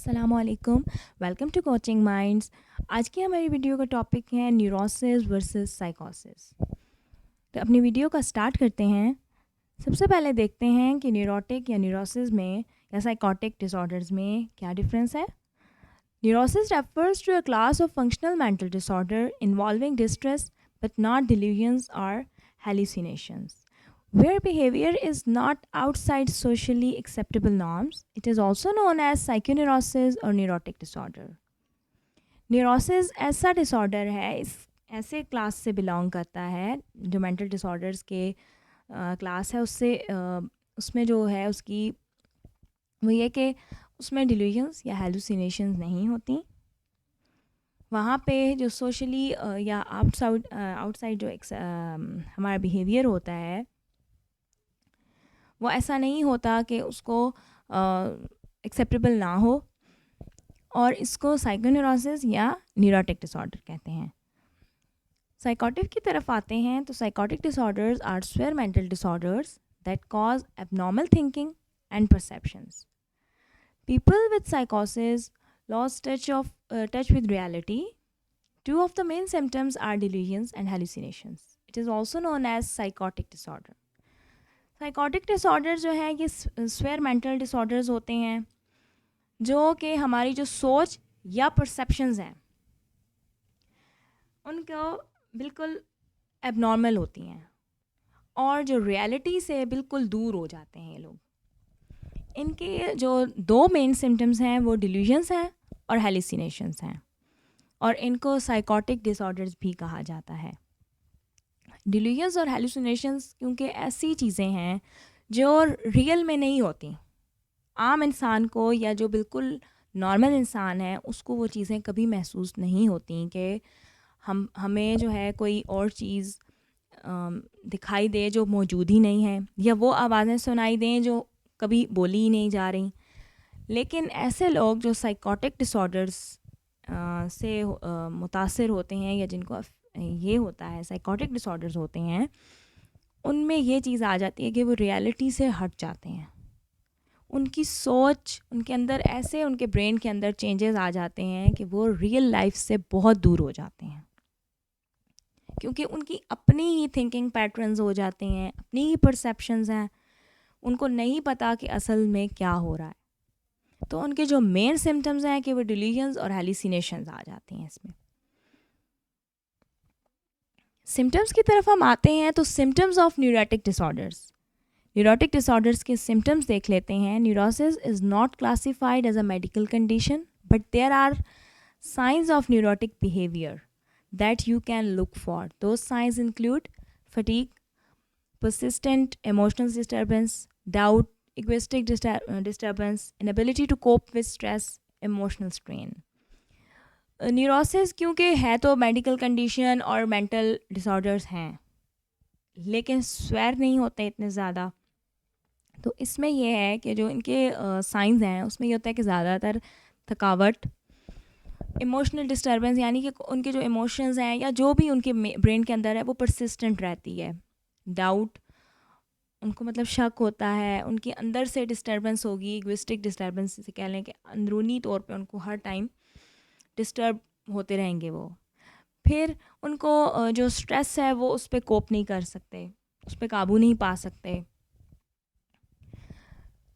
अस्सलामुअलैकुम, welcome to coaching minds. आज की हमारी वीडियो का टॉपिक है न्यूरोसिस वर्सेस साइकोसिस। तो अपनी वीडियो का स्टार्ट करते हैं। सबसे पहले देखते हैं कि न्यूरोटिक या न्यूरोसिस में या साइकोटिक डिसऑर्डर्स में क्या डिफरेंस है। Neurosis refers to a class of functional mental disorder involving distress but not delusions or hallucinations, where behavior is not outside socially acceptable norms. It is also known as psychoneurosis or neurotic disorder. Neurosis ऐसा disorder है, इस ऐसे class से belong करता है जो mental disorders के class है, उससे उसमें जो है उसकी वो ये कि उसमें डिल्यूजन्स या हेलुसिनेशंस नहीं होती। वहाँ पे जो सोशली या आउटसाइड जो हमारा बिहेवियर होता है वो ऐसा नहीं होता कि उसको एक्सेप्टेबल ना हो, और इसको साइकोन्यूरोसिस या न्यूरोटिक डिसऑर्डर कहते हैं। साइकोटिक की तरफ आते हैं तो psychotic disorders are severe mental disorders that cause abnormal thinking and perceptions. People with psychosis lost touch with reality. Two of the main symptoms are delusions and hallucinations. It is also known as psychotic disorder. Psychotic disorder जो है ये swear mental disorders होते हैं जो कि हमारी जो सोच या परसेप्शंस हैं उनको बिल्कुल एबनॉर्मल होती हैं और जो रियलिटी से बिल्कुल दूर हो जाते हैं ये लोग। इनके जो दो मेन सिम्टम्स हैं वो डिल्यूजन्स हैं और हेलिसिनेशंस हैं, और इनको साइकोटिक डिसऑर्डर्स भी कहा जाता है। डिल्यूजन्स और हेलुसिनेशंस क्योंकि ऐसी चीज़ें हैं जो रियल में नहीं होती। आम इंसान को या जो बिल्कुल नॉर्मल इंसान है उसको वो चीज़ें कभी महसूस नहीं होती कि हमें जो है कोई और चीज़ दिखाई दे जो मौजूद ही नहीं है, या वो आवाज़ें सुनाई दें जो कभी बोली ही नहीं जा रही। लेकिन ऐसे लोग जो साइकोटिक डिसऑर्डर्स से मुतासर होते हैं या जिनको ये होता है साइकोटिक डिसऑर्डर्स होते हैं, उनमें ये चीज़ आ जाती है कि वो रियलिटी से हट जाते हैं। उनकी सोच उनके अंदर ऐसे उनके ब्रेन के अंदर चेंजेस आ जाते हैं कि वो रियल लाइफ से बहुत दूर हो जाते हैं, क्योंकि उनकी अपनी ही थिंकिंग पैटर्न्स हो जाते हैं, अपनी ही परसेप्शंस हैं, उनको नहीं पता कि असल में क्या हो रहा है। तो उनके जो मेन सिम्टम्स हैं कि वो डिल्यूजन्स और हेलुसिनेशंस आ जाती हैं इसमें। सिम्टम्स की तरफ हम आते हैं तो symptoms of neurotic disorders. Neurotic disorders के सिम्टम्स देख लेते हैं। Neurosis is not classified as a medical condition, but there are signs of neurotic behavior that you can look for. Those signs include fatigue, persistent emotional disturbance, doubt, egoistic disturbance, inability to cope with stress, emotional strain. Neurosis क्योंकि है तो medical condition और mental disorders हैं, लेकिन swear नहीं होते इतने ज़्यादा। तो इसमें यह है कि जो इनके साइंस हैं उसमें ये होता है कि ज़्यादातर थकावट, इमोशनल डिस्टर्बेंस, यानी कि उनके जो इमोशंस हैं या जो भी उनके ब्रेन के अंदर है वो परसिस्टेंट रहती है। डाउट, उनको मतलब शक होता है, उनके अंदर से डिस्टर्बेंस होगी। इगोइस्टिक डिस्टर्बेंस से कह लें कि अंदरूनी तौर पे उनको हर टाइम डिस्टर्ब होते रहेंगे वो। फिर उनको जो स्ट्रेस है वो उस पर कोप नहीं कर सकते, उस पर काबू नहीं पा सकते।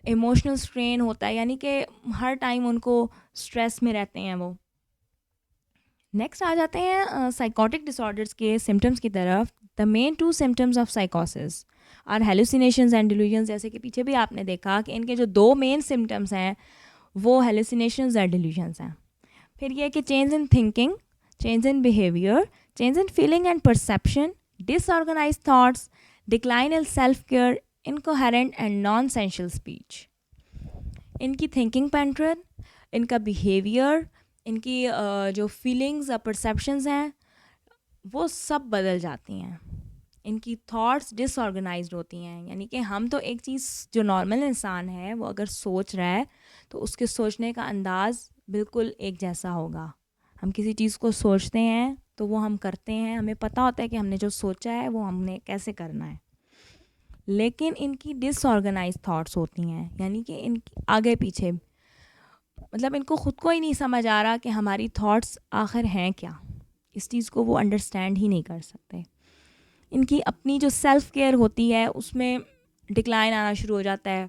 इमोशनल स्ट्रेन होता है, यानी कि हर टाइम उनको स्ट्रेस में रहते हैं वो। नेक्स्ट आ जाते हैं साइकोटिक डिसऑर्डर्स के सिम्टम्स की तरफ। The main two symptoms of साइकोसिस आर हेलुसिनेशंस एंड डिल्यूजन्स। जैसे कि पीछे भी आपने देखा कि इनके जो दो मेन सिम्टम्स हैं वो हेलुसिनेशंस और डिल्यूजन्स हैं। फिर ये कि change in thinking, change in behaviour, change in feeling and perception, disorganise thoughts, decline in self care, incoherent and non सेंशियल speech. इनकी थिंकिंग पैटर्न, इनका बिहेवियर, इनकी जो फीलिंग्स या परसेप्शंस हैं वो सब बदल जाती हैं। इनकी थॉट्स डिसऑर्गेनाइज्ड होती हैं, यानी कि हम तो एक चीज़, जो नॉर्मल इंसान है वो अगर सोच रहा है तो उसके सोचने का अंदाज़ बिल्कुल एक जैसा होगा। हम किसी चीज़ को सोचते हैं तो वो हम करते हैं, हमें पता होता है कि हमने जो सोचा है वो हमने कैसे करना है। लेकिन इनकी डिसऑर्गेनाइज थॉट्स होती हैं, यानी कि इनकी आगे पीछे मतलब इनको ख़ुद को ही नहीं समझ आ रहा कि हमारी थॉट्स आखिर हैं क्या, इस चीज़ को वो अंडरस्टैंड ही नहीं कर सकते। इनकी अपनी जो सेल्फ़ केयर होती है उसमें डिक्लाइन आना शुरू हो जाता है,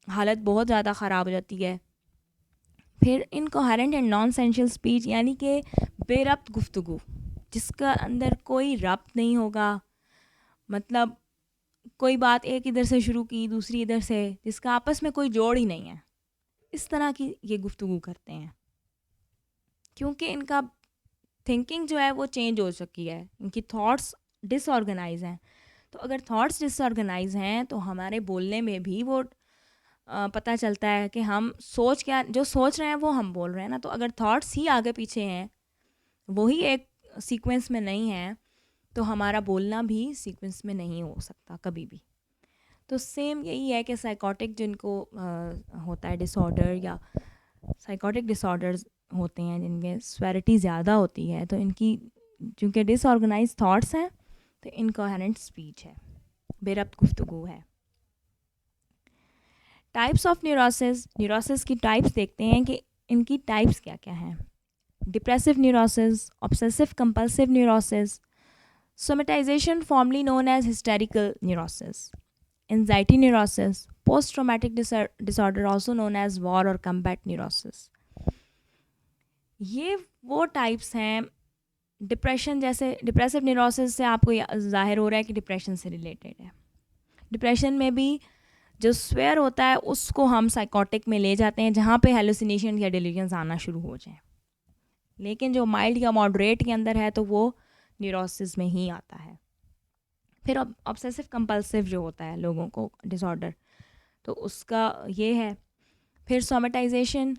हालत बहुत ज़्यादा ख़राब हो जाती है। फिर इनकोहेरेंट एंड नॉन सेंशियल स्पीच, यानी कि बेरब्त गुफ्तगू जिसका अंदर कोई रब्त नहीं होगा, मतलब कोई बात एक इधर से शुरू की दूसरी इधर से, जिसका आपस में कोई जोड़ ही नहीं है, इस तरह की ये गुफ्तगू करते हैं। क्योंकि इनका थिंकिंग जो है वो चेंज हो चुकी है, इनकी थॉट्स डिसऑर्गेनाइज हैं। तो अगर थॉट्स डिसऑर्गेनाइज हैं तो हमारे बोलने में भी वो पता चलता है कि हम जो सोच रहे हैं वो हम बोल रहे हैं ना। तो अगर थॉट्स ही आगे पीछे हैं, वही एक सीक्वेंस में नहीं है, तो हमारा बोलना भी सीक्वेंस में नहीं हो सकता कभी भी। तो सेम यही है कि साइकोटिक जिनको होता है डिसऑर्डर, या साइकोटिक डिसऑर्डर्स होते हैं जिनमें स्वेरिटी ज़्यादा होती है, तो इनकी चूँकि डिसऑर्गेनाइज थॉट्स हैं तो इनकोहेरेंट स्पीच है, बेरब्त गुफ्तगू है। टाइप्स ऑफ न्यूरोसिस की टाइप्स देखते हैं कि इनकी टाइप्स क्या क्या हैं। Depressive neurosis, obsessive compulsive neurosis, somatisation formerly known as hysterical neurosis, anxiety neurosis, post traumatic disorder also known as war और कम्बैट न्यूरोसिस। ये वो टाइप्स हैं। डिप्रेशन जैसे डिप्रेसिव न्यूरोसिस से आपको जाहिर हो रहा है कि डिप्रेशन से रिलेटेड है। डिप्रेशन में भी जो स्वेयर होता है उसको हम साइकोटिक में ले जाते हैं, जहाँ पे हेलुसिनेशन या डिल्यूजन्स आना शुरू हो जाएं। लेकिन जो माइल्ड या मॉडरेट के अंदर है तो वो न्यूरोसिस में ही आता है। फिर ऑब्सेसिव कंपल्सिव जो होता है लोगों को डिसऑर्डर, तो उसका ये है। फिर सोमेटाइजेशन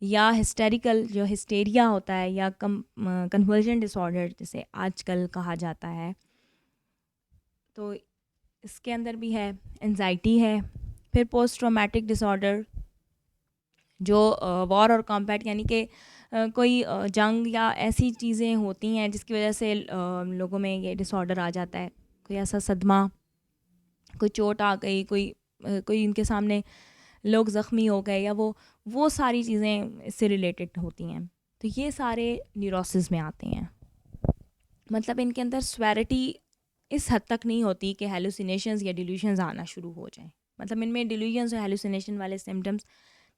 या हिस्टेरिकल जो हिस्टेरिया होता है, या कन्वर्जन डिसऑर्डर जिसे आजकल कहा जाता है, तो इसके अंदर भी है। एंजाइटी है। फिर पोस्ट ट्रॉमेटिक डिसऑर्डर जो वॉर और कॉम्बैट, यानी कि कोई जंग या ऐसी चीज़ें होती हैं जिसकी वजह से लोगों में ये डिसऑर्डर आ जाता है। कोई ऐसा सदमा, कोई चोट आ गई, कोई इनके सामने लोग ज़ख्मी हो गए, या वो सारी चीज़ें इससे रिलेटेड होती हैं। तो ये सारे न्यूरोसिस में आते हैं। मतलब इनके अंदर स्वेरिटी इस हद तक नहीं होती कि हेलुसिनेशंस या डिल्यूशंस आना शुरू हो जाएं। मतलब इनमें डिल्यूजन्स और हेलुसिनेशन वाले सिम्टम्स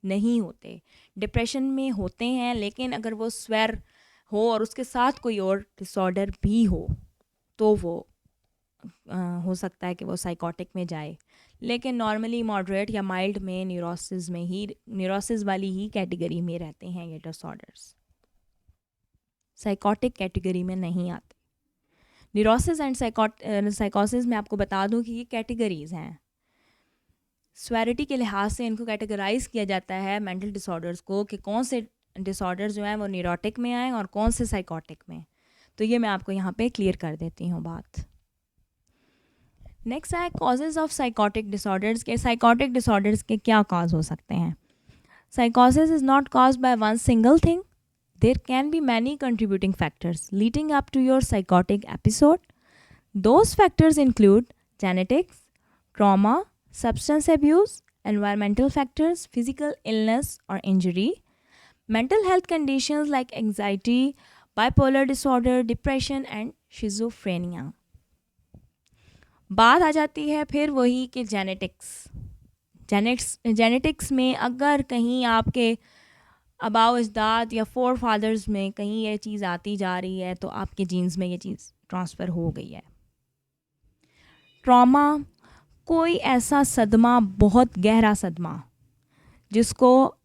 नहीं होते। डिप्रेशन में होते हैं, लेकिन अगर वो स्वेर हो और उसके साथ कोई और डिसऑर्डर भी हो तो वो हो सकता है कि वो साइकोटिक में जाए। लेकिन नॉर्मली मॉडरेट या माइल्ड में न्यूरोसिस वाली ही कैटेगरी में रहते हैं ये डिसऑर्डर्स, साइकोटिक कैटेगरी में नहीं आते। न्यूरोसिस एंड साइकोसिस में आपको बता दूं कि ये कैटेगरीज हैं। स्वेरिटी के लिहाज से इनको कैटेगराइज किया जाता है मेंटल डिसऑर्डर्स को, कि कौन से डिसऑर्डर्स जो हैं वो न्यूरोटिक में आए और कौन से साइकोटिक में। तो ये मैं आपको यहाँ पे क्लियर कर देती हूँ बात। नेक्स्ट है कॉजेज़ ऑफ साइकोटिक डिसऑर्डर्स के। साइकोटिक डिसऑर्डर्स के क्या कॉज हो सकते हैं? साइकोसिस is not caused by one single thing. There can be many contributing factors leading up to your psychotic episode. Those factors include genetics, trauma, substance abuse, environmental factors, physical illness or injury, mental health conditions like anxiety, bipolar disorder, depression and schizophrenia. बात आ जाती है फिर वही कि genetics में अगर कहीं आपके अबाव अजदाद या फोर फादर्स में कहीं ये चीज़ आती जा रही है तो आपके जीन्स में ये चीज़ ट्रांसफ़र हो गई है। ट्रॉमा, कोई ऐसा सदमा, बहुत गहरा सदमा जिसको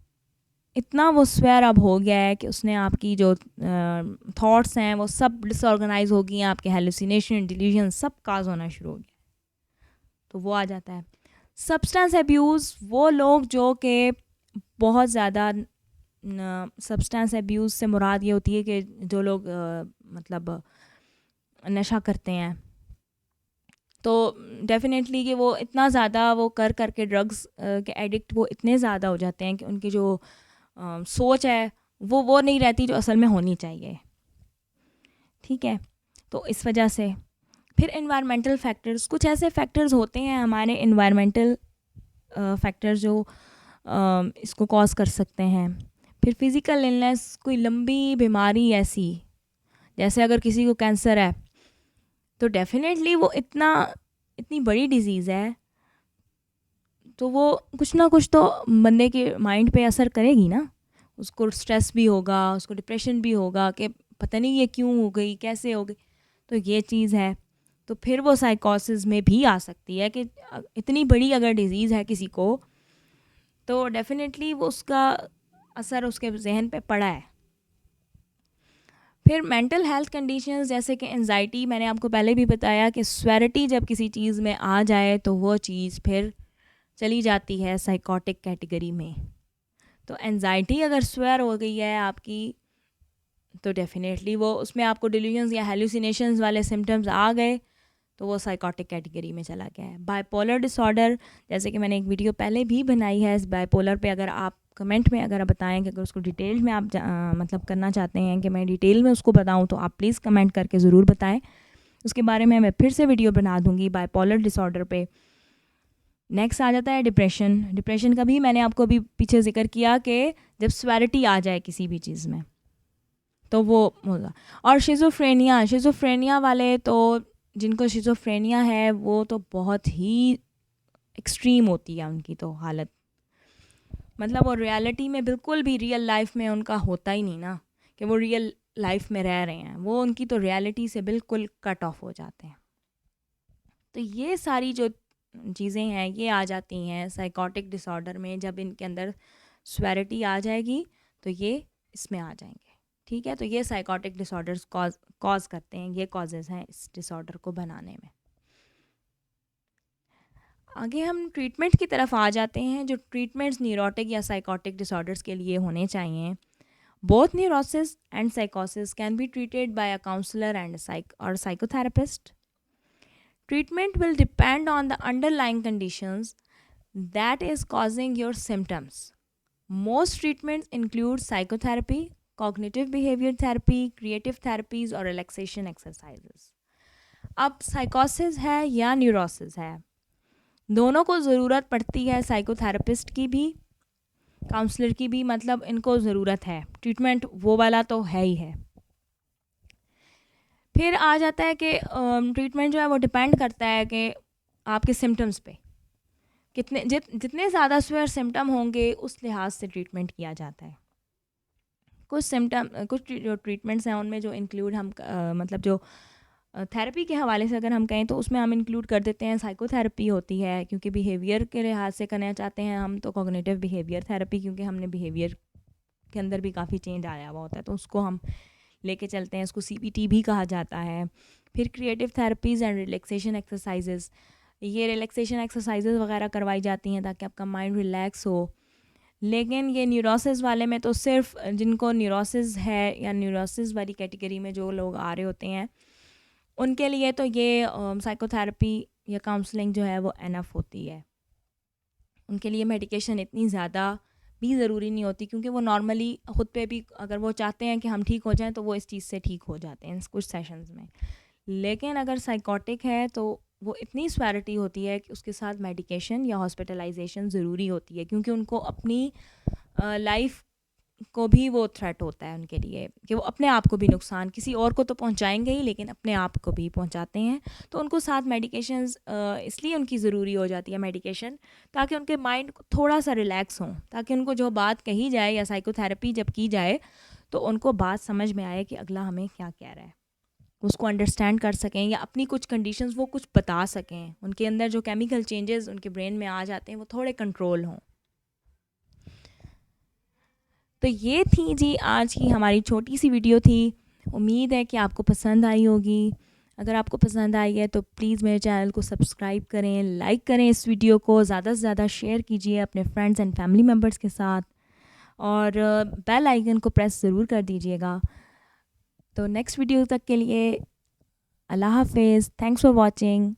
इतना वो स्वेयर अब हो गया है कि उसने आपकी जो थॉट्स हैं वो सब डिसऑर्गेनाइज हो गई हैं, आपके हेलुसिनेशन, डिल्यूजन सब काज होना शुरू हो गया, तो वो आ जाता है। सब्सटेंस एब्यूज़, वो लोग जो कि बहुत ज़्यादा सब्सटेंस एब्यूज़ से मुराद ये होती है कि जो लोग मतलब नशा करते हैं, तो डेफिनेटली कि वो इतना ज़्यादा वो करके ड्रग्स के एडिक्ट वो इतने ज़्यादा हो जाते हैं कि उनकी जो सोच है वो नहीं रहती जो असल में होनी चाहिए। ठीक है, तो इस वजह से फिर एनवायरमेंटल फैक्टर्स, कुछ ऐसे फैक्टर्स होते हैं हमारे एनवायरमेंटल फैक्टर्स जो इसको कॉज कर सकते हैं। फिर फिज़िकल इलनेस, कोई लंबी बीमारी ऐसी, जैसे अगर किसी को कैंसर है तो डेफिनेटली वो इतनी बड़ी डिज़ीज़ है तो वो कुछ ना कुछ तो बंदे के माइंड पे असर करेगी ना। उसको स्ट्रेस भी होगा, उसको डिप्रेशन भी होगा कि पता नहीं ये क्यों हो गई, कैसे हो गई। तो ये चीज़ है। तो फिर वो साइकोसिस में भी आ सकती है कि इतनी बड़ी अगर डिज़ीज़ है किसी को तो डेफिनेटली वो उसका असर उसके जहन पे पड़ा है। फिर मेंटल हेल्थ कंडीशंस जैसे कि एंजाइटी, मैंने आपको पहले भी बताया कि स्वेरिटी जब किसी चीज़ में आ जाए तो वो चीज़ फिर चली जाती है साइकोटिक कैटेगरी में। तो एंजाइटी अगर स्वेयर हो गई है आपकी तो डेफिनेटली वो उसमें आपको डिल्यूजन्स या हेलुसिनेशंस वाले सिम्टम्स आ गए तो वो साइकोटिक कैटेगरी में चला गया है। बाइपोलर डिसऑर्डर, जैसे कि मैंने एक वीडियो पहले भी बनाई है इस बाइपोलर पे, अगर आप कमेंट में अगर आप बताएं कि अगर उसको डिटेल में आप मतलब करना चाहते हैं कि मैं डिटेल में उसको बताऊं तो आप प्लीज़ कमेंट करके ज़रूर बताएं। उसके बारे में मैं फिर से वीडियो बना दूंगी बाइपोलर डिसऑर्डर पे। नेक्स्ट आ जाता है डिप्रेशन। डिप्रेशन का भी मैंने आपको अभी पीछे जिक्र किया कि जब स्वेरिटी आ जाए किसी भी चीज़ में तो वो होगा। और शिज़ोफ्रेनिया वाले तो, जिनको शिज़ोफ्रेनिया है वो तो बहुत ही एक्सट्रीम होती है उनकी तो हालत, मतलब वो रियलिटी में बिल्कुल भी रियल लाइफ में उनका होता ही नहीं ना कि वो रियल लाइफ में रह रहे हैं, वो उनकी तो रियलिटी से बिल्कुल कट ऑफ हो जाते हैं। तो ये सारी जो चीज़ें हैं ये आ जाती हैं साइकोटिक डिसऑर्डर में। जब इनके अंदर स्वेरिटी आ जाएगी तो ये इसमें आ जाएंगे। ठीक है, तो ये साइकोटिक डिसऑर्डर्स कॉज करते हैं, ये कॉजेज़ हैं इस डिसऑर्डर को बनाने में। आगे हम ट्रीटमेंट की तरफ आ जाते हैं। जो ट्रीटमेंट्स न्यूरोटिक या साइकोटिक डिसऑर्डर्स के लिए होने चाहिए, बोथ न्यूरोसिस एंड साइकोसिस can be treated by a counsellor and और psychotherapist. Treatment will depend on the underlying conditions that is causing your symptoms. Most treatments include psychotherapy, cognitive behavior therapy, creative therapies और relaxation exercises. अब साइकोसिस है या neurosis है, दोनों को ज़रूरत पड़ती है, साइकोथेरेपिस्ट की भी काउंसलर की भी, मतलब इनको ज़रूरत है। ट्रीटमेंट वो वाला तो है ही है। फिर आ जाता है कि ट्रीटमेंट जो है वो डिपेंड करता है कि आपके सिम्टम्स पे जितने ज़्यादा स्वेयर सिम्टम होंगे उस लिहाज से ट्रीटमेंट किया जाता है। कुछ जो ट्रीटमेंट्स हैं उनमें जो इंक्लूड हम मतलब जो थेरेपी के हवाले से अगर हम कहें तो उसमें हम इंक्लूड कर देते हैं साइकोथेरेपी होती है, क्योंकि बिहेवियर के लिहाज से करना चाहते हैं हम तो कॉग्निटिव बिहेवियर थेरेपी, क्योंकि हमने बिहेवियर के अंदर भी काफ़ी चेंज आया हुआ होता है तो उसको हम लेके चलते हैं, उसको CBT भी कहा जाता है। फिर creative therapies and relaxation exercises, ये रिलैक्सेशन एक्सरसाइजेज़ वगैरह करवाई जाती हैं ताकि आपका माइंड रिलैक्स हो। लेकिन ये न्यूरोसिस वाले में तो सिर्फ जिनको न्यूरोसिस है या न्यूरोसिस वाली कैटेगरी में जो लोग आ रहे होते हैं उनके लिए तो ये साइकोथेरेपी या काउंसलिंग जो है वो एनफ होती है। उनके लिए मेडिकेशन इतनी ज़्यादा भी ज़रूरी नहीं होती, क्योंकि वो नॉर्मली ख़ुद पे भी अगर वो चाहते हैं कि हम ठीक हो जाएं तो वो इस चीज़ से ठीक हो जाते हैं कुछ सेशंस में। लेकिन अगर साइकोटिक है तो वो इतनी स्वेरिटी होती है कि उसके साथ मेडिकेशन या हॉस्पिटलाइजेशन ज़रूरी होती है, क्योंकि उनको अपनी लाइफ को भी वो थ्रेट होता है उनके लिए कि वो अपने आप को भी नुकसान, किसी और को तो पहुंचाएंगे ही लेकिन अपने आप को भी पहुंचाते हैं। तो उनको साथ मेडिकेशंस इसलिए उनकी ज़रूरी हो जाती है मेडिकेशन, ताकि उनके माइंड को थोड़ा सा रिलैक्स हो, ताकि उनको जो बात कही जाए या साइकोथेरेपी जब की जाए तो उनको बात समझ में आए कि अगला हमें क्या कह रहा है, उसको अंडरस्टैंड कर सकें या अपनी कुछ कंडीशंस वो कुछ बता सकें, उनके अंदर जो केमिकल चेंजेस उनके ब्रेन में आ जाते हैं वो थोड़े कंट्रोल हों। तो ये थी जी आज की हमारी छोटी सी वीडियो थी। उम्मीद है कि आपको पसंद आई होगी। अगर आपको पसंद आई है तो प्लीज़ मेरे चैनल को सब्सक्राइब करें, लाइक करें, इस वीडियो को ज़्यादा से ज़्यादा शेयर कीजिए अपने फ्रेंड्स एंड फैमिली मेम्बर्स के साथ, और बेल आइकन को प्रेस ज़रूर कर दीजिएगा। तो नेक्स्ट वीडियो तक के लिए अल्लाह हाफिज़। Thanks for watching.